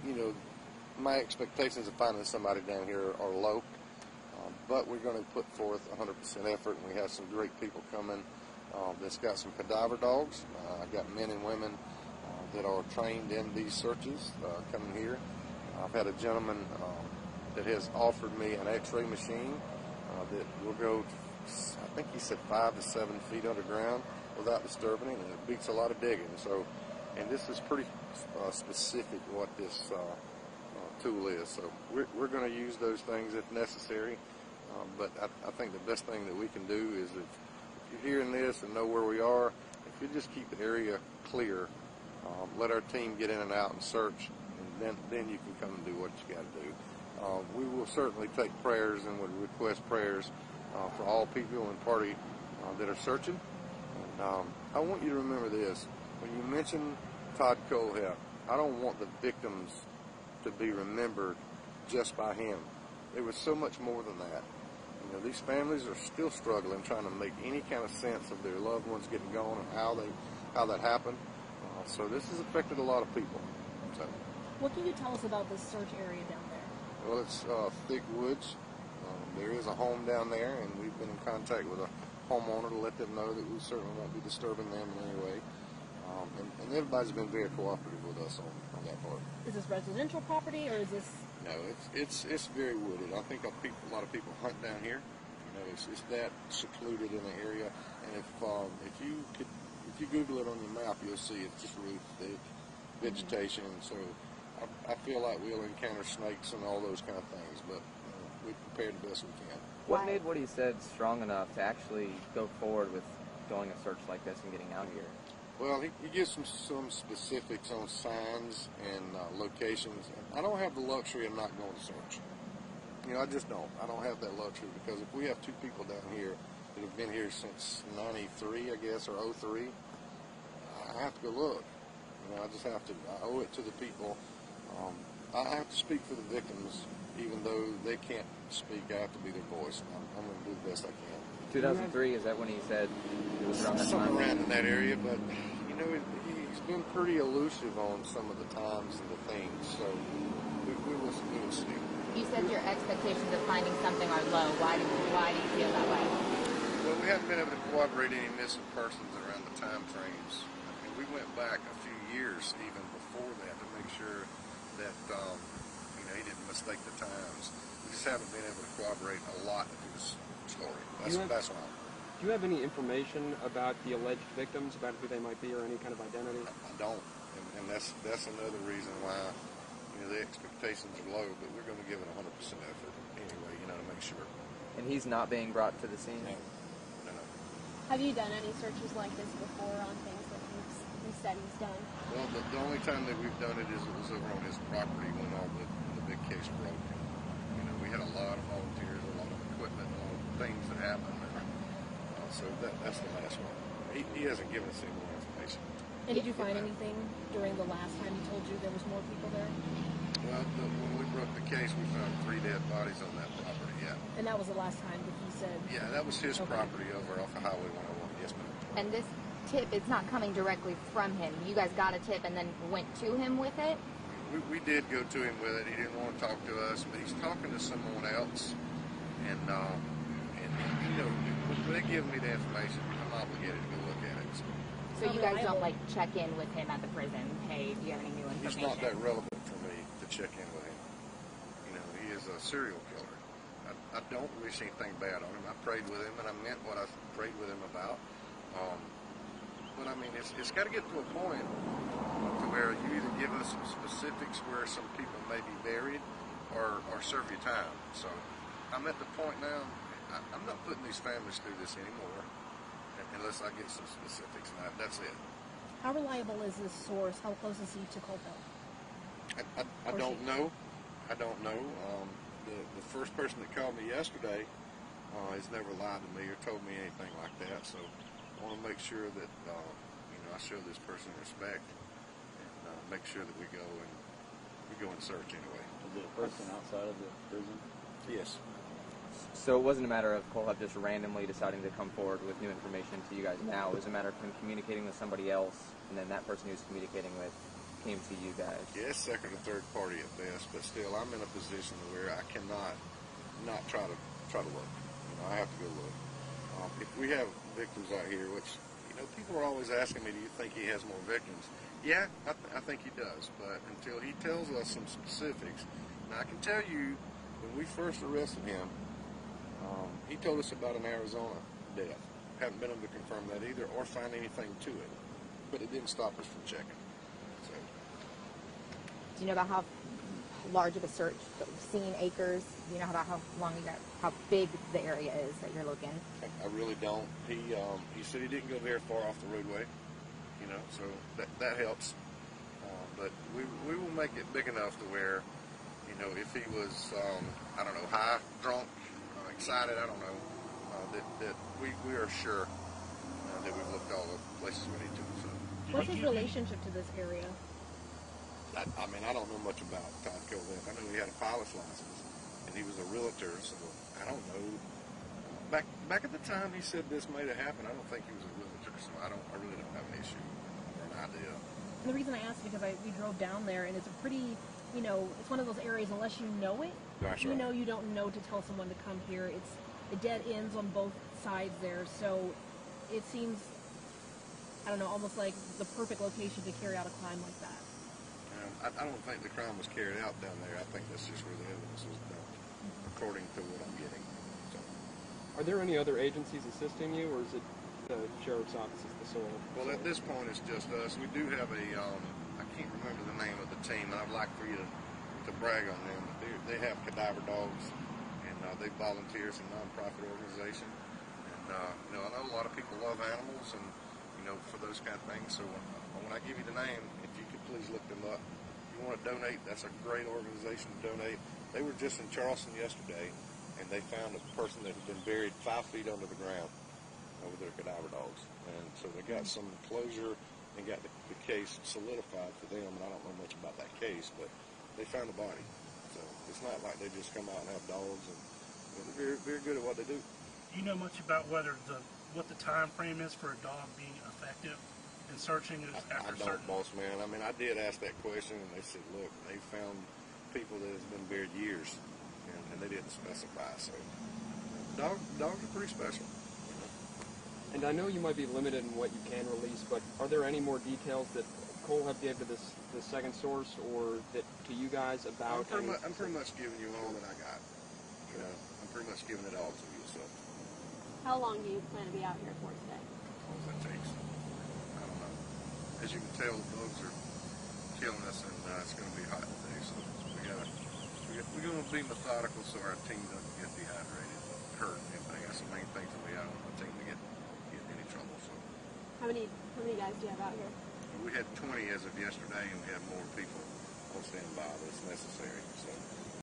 you know, my expectations of finding somebody down here are low, but we're going to put forth 100% effort, and we have some great people coming that's got some cadaver dogs. I've got men and women that are trained in these searches coming here. I've had a gentleman that has offered me an x-ray machine that will go, I think he said 5 to 7 feet underground without disturbing it, and it beats a lot of digging. So, and this is pretty specific what this tool is. So we're going to use those things if necessary. But I think the best thing that we can do is if you're hearing this and know where we are, if you just keep the area clear, let our team get in and out and search, and then you can come and do what you got to do. We will certainly take prayers and would request prayers for all people and party that are searching. And I want you to remember this. When you mention Todd Kohlhepp, I don't want the victims to be remembered just by him. There was so much more than that. You know, these families are still struggling, trying to make any kind of sense of their loved ones getting gone and how that happened. So this has affected a lot of people. So, what can you tell us about this search area down there? Well, it's thick woods. There is a home down there, and we've been in contact with a homeowner to let them know that we certainly won't be disturbing them in any way. And everybody's been very cooperative with us on that part. Is this residential property, or is this? No, it's very wooded. I think a lot of people hunt down here. You know, it's that secluded in the area. And if you Google it on your map, you'll see it's just really thick vegetation. Mm-hmm. So I feel like we'll encounter snakes and all those kind of things, but we've prepared the best we can. What made what he said strong enough to actually go forward with doing a search like this and getting out here? Well, he gives some specifics on signs and locations. And I don't have the luxury of not going to search. You know, I just don't. I don't have that luxury, because if we have 2 people down here that have been here since 93, I guess, or 03, I have to go look. You know, I just have to. I owe it to the people. I have to speak for the victims, even though they can't speak. I have to be their voice. I'm going to do the best I can. 2003, is that when he said it was around that time? Something around in that area, but, you know, he's been pretty elusive on some of the times and the things, so we will see. You said your expectations of finding something are low. Why do you feel that way? Well, we haven't been able to corroborate any missing persons around the time frames. I mean, we went back a few years even before that to make sure that, you know, he didn't mistake the times. We just haven't been able to corroborate a lot of his story. That's why. Do you have any information about the alleged victims, about who they might be, or any kind of identity? I don't, and that's another reason why, you know, the expectations are low, but we're going to give it 100% effort anyway, you know, to make sure. And he's not being brought to the scene? No. Have you done any searches like this before on things that he said he's done? Well, the only time that we've done it was over on his property when all the big case broke. You know, we had a lot of volunteers, a lot of equipment, a lot of things that happened. So that's the last one. He hasn't given us any more information. And did you find anything during the last time he told you there was more people there? Well, when we broke the case, we found 3 dead bodies on that property, yeah. And that was the last time that he said? Yeah, that was his property over off of Highway 101, yes, ma'am. And this tip, it's not coming directly from him. You guys got a tip and then went to him with it? We did go to him with it. He didn't want to talk to us, but he's talking to someone else. And you know, when they give me the information, I'm obligated to go look at it. So you guys don't, like, check in with him at the prison? Hey, do you have any new information? It's not that relevant for me to check in with him. You know, he is a serial killer. I don't wish anything bad on him. I prayed with him, and I meant what I prayed with him about. But, I mean, it's got to get to a point to where you either give us some specifics where some people may be buried or serve your time. So I'm at the point now, I'm not putting these families through this anymore unless I get some specifics, and that's it. How reliable is this source? How close is he to Kohlhepp? I don't know. I don't know. The first person that called me yesterday has never lied to me or told me anything like that, so I want to make sure that you know, I show this person respect and make sure that we go and search anyway. Is it a person outside of the prison? Yes. So it wasn't a matter of Kohlhepp just randomly deciding to come forward with new information to you guys now. It was a matter of him communicating with somebody else, and then that person he was communicating with came to you guys? Yeah, it's second or third party at best, but still, I'm in a position where I cannot not try to look. You know, I have to go look. If we have victims out here, which, you know, people are always asking me, do you think he has more victims? Yeah, I think he does, but until he tells us some specifics, now I can tell you, when we first arrested him, he told us about an Arizona death. Haven't been able to confirm that either or find anything to it, but it didn't stop us from checking. So, Do you know about how large of a search, seen acres? Do you know about how long you got, how big the area is that you're looking? I really don't. He said he didn't go very far off the roadway, you know, so that helps. But we will make it big enough to where, you know, if he was, I don't know, high, drunk, excited, I don't know, that we are sure that we've looked all the places we need to. So. What's his relationship to this area? I mean, I don't know much about Todd Kohlhepp. I know he had a pilot's license, and he was a realtor, so I don't know. Back at the time he said this may have happened, I don't think he was a realtor, so I really don't have an issue or an idea. And the reason I asked is because we drove down there, and it's a pretty, you know, it's one of those areas, unless you know it, That's you right. know you don't know to tell someone to come here. It dead ends on both sides there, so it seems, I don't know, almost like the perfect location to carry out a crime like that. I don't think the crime was carried out down there. I think that's just where the evidence was dumped, according to what I'm getting. So. Are there any other agencies assisting you, or is it the sheriff's office is the sole? Well, at this point, it's just us. We do have a, I can't remember the name of the team, and I'd like for you to brag on them. But they have cadaver dogs, and they volunteer. It's a nonprofit organization. And, you know, I know a lot of people love animals and, you know, for those kind of things. So when I give you the name, if you could please look them up. If you want to donate, that's a great organization to donate. They were just in Charleston yesterday, and they found a person that had been buried 5 feet under the ground over their cadaver dogs. And so they got some closure and got the case solidified for them. And I don't know much about that case, but they found the body. So it's not like they just come out and have dogs. And you know, they're very good at what they do. Do you know much about what the time frame is for a dog being effective in searching I after don't, certain? boss man. I mean, I did ask that question, and they said, look, they found people that has been buried years, and they didn't specify. So dogs are pretty special. And I know you might be limited in what you can release, but are there any more details that Kohlhepp gave to the second source, or that to you guys about? I'm pretty much giving you all that I got. You know, I'm pretty much giving it all to you. So How long do you plan to be out here for today? all that takes. I don't know. As you can tell, the bugs are killing us, and it's going to be hot today. So we're going to be methodical so our team doesn't get dehydrated, hurt, and anything. That's the main thing for me. I don't want the team to get in any trouble. So How many guys do you have out here? we had 20 as of yesterday, and we have more people on standby that's necessary. So.